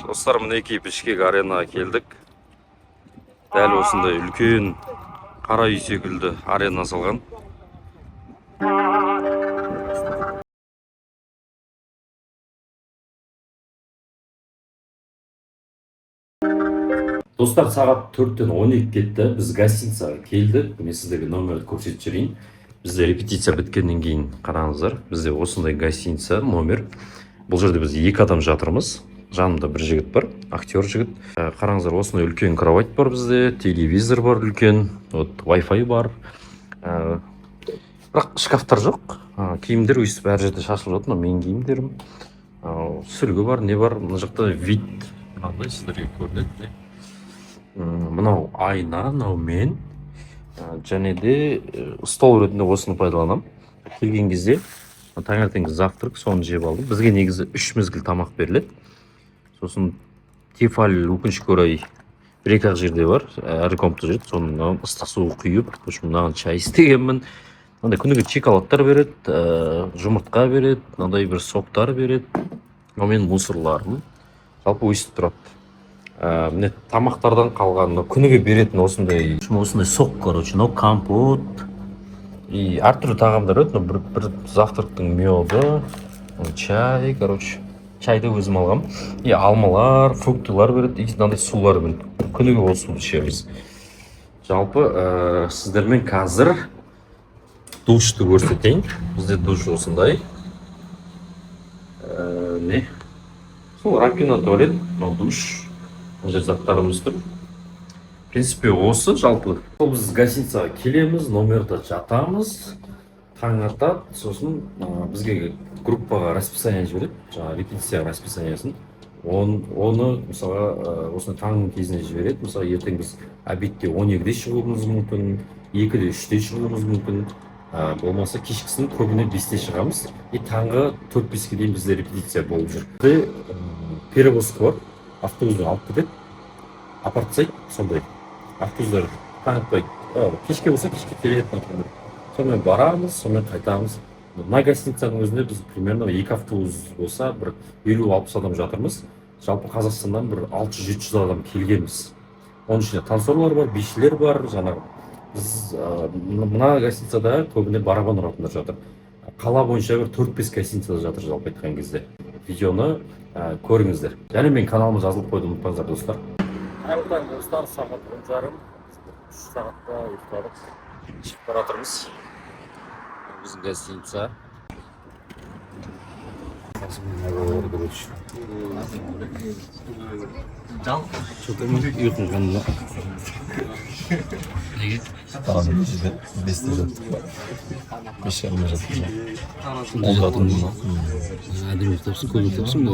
Достар, мінекей Бішкек аренаға келдік. Дәл осындай үлкен қара үй секілді арена салған. Достар, сағат 4-тен 12 кетті. Біз гостиницаға келдік. Мен сіздерге номерді көрсетіп жіберейін. Бізде репетиция біткеннен кейін қараңыздар. Бізде осындай гостиница номер. Бұл жерде біз 2 адам жатырмыз. Жанымда бір жігіт бар, актер жігіт. Қараңыздар, осындай үлкен кровать бар бізде, телевизор бар үлкен, вот Wi-Fi бар. Бірақ шкафтар жоқ. Киімдер өйстіп әр жерде шашылып жатыр. Менің киімдерім. Сүлгі бар, не бар? Мына жақта вид. Мынандай сіздерге көрінеді. Мынау айна, мынау мен. Және де стол ретінде осыны пайдаланамын. Келген кезде таңертеңгі завтрак, соны жеп алдым. Бізге негізі 3 мезгіл тамақ беріледі. Сосын тефаль өкінішке орай бір-екі жерде бар, әр комната жүреді. Соны ыстық су құйып, мынаған чай істегенмін. Мынандай күніге шоколадтар береді, жұмыртқа береді, мынандай бір соктар береді. Мен мусорларым жалпы өйстіп тұрады. Міне тамақтардан қалған күніге беретін осындай сок, короче, компот и әртүрлі тағамдар береді. Бір завтрактың меды, чай, короче, чайды өзім алғам. И алмалар, фруктылар береді, и мынандай сулар береді. Күніге осы суды ішеміз. Жалпы сіздермен қазір душты көрсетейін. Бізде душ осындай. Не? Сол раковина, туалет, душ. Бұл заттарымыз тұр. В принципе, осы жалпы. Біз гостиницаға келеміз, номерда жатамыз, таң атады, сосын бізге группаға расписание жібереді, жаңа репетиция расписаниясын. Оны мысалға осыны таңның кезіне жібереді. Мысалы, ертең біз обедте 12-де шығуымыз мүмкін, 2-де 3-де шығуымыз мүмкін. Болмаса кешкісін көбіне 5-те шығамыз. И таңғы 4-5-ке дейін бізде репетиция болып жүр. Перевозка бар, автобуспен алып кетеді. Апарып тастайды, сондай. Автобустар таң атпай, кешке болса кешке келеді, например. Сонымен барамыз, сонымен қайтамыз. Мына гостиницаның өзінде біз примерно 2 автобус болса, бір 50-60 адам жатырмыз. Жалпы Қазақстаннан бір 600-700 адам келгенбіз. Оның ішінде танцорлар бар, бишілер бар, жаңағы. Біз мына гостиницада көбіне барабан ұратындар жатыр. Қала бойынша бір 4-5 гостиницада жатыр жалпы айтқан кезде. Видеоны көріңіздер. Және мен каналыма жазылып қойды, ұмытпаңыздар достар. Қайырлы таң достар, сағат 10:30. 3 сағатта ұйықтадық. Шығып бара жатырмыз. Біздің гостиница. Что-то мы уютно каналда. Неге? Тамам, бесте жатыр. Беш жарымда жатыр. 10 жатырмын. Әдемі ұйықтапсың, көп ұйықтапсың.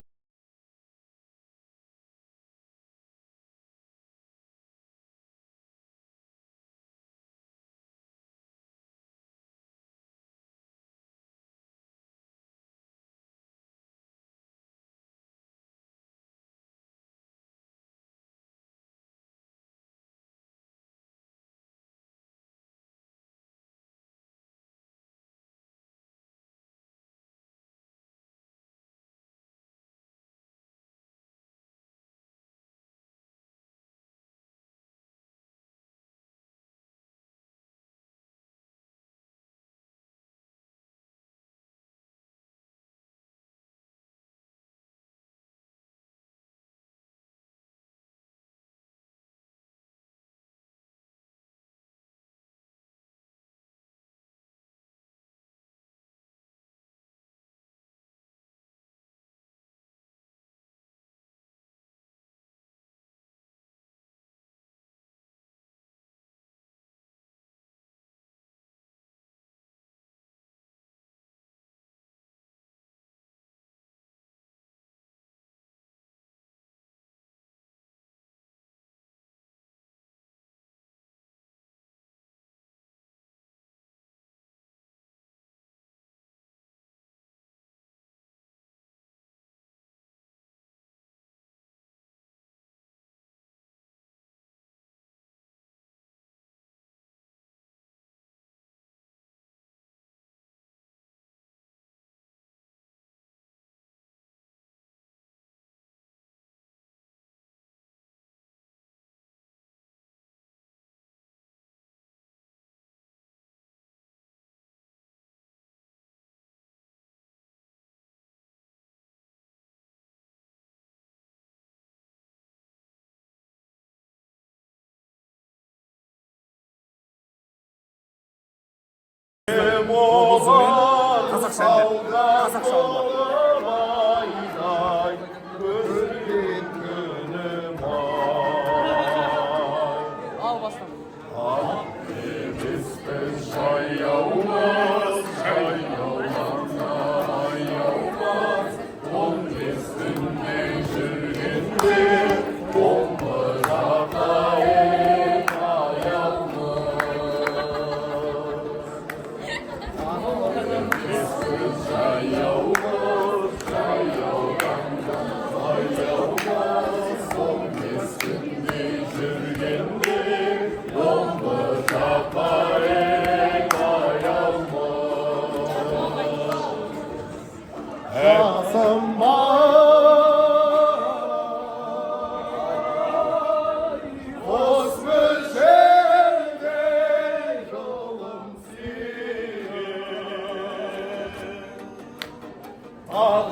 Al baştan.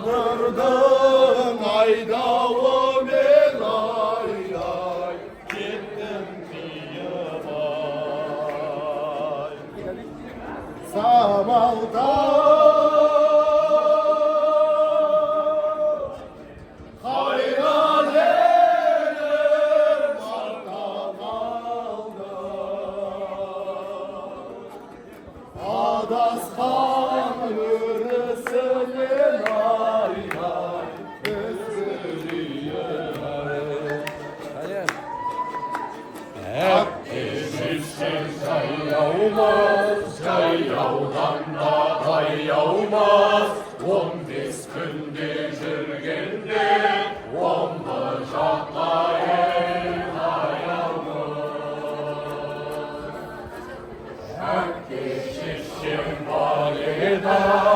Aldırdın aydavım el ay ay, gittim diye vay. Samalda hayran eder martamalda. Adaskan yürüsün ay ay, Yavmaz, 15 günde жүргенде, 10 жаққа әке шешем бар еді.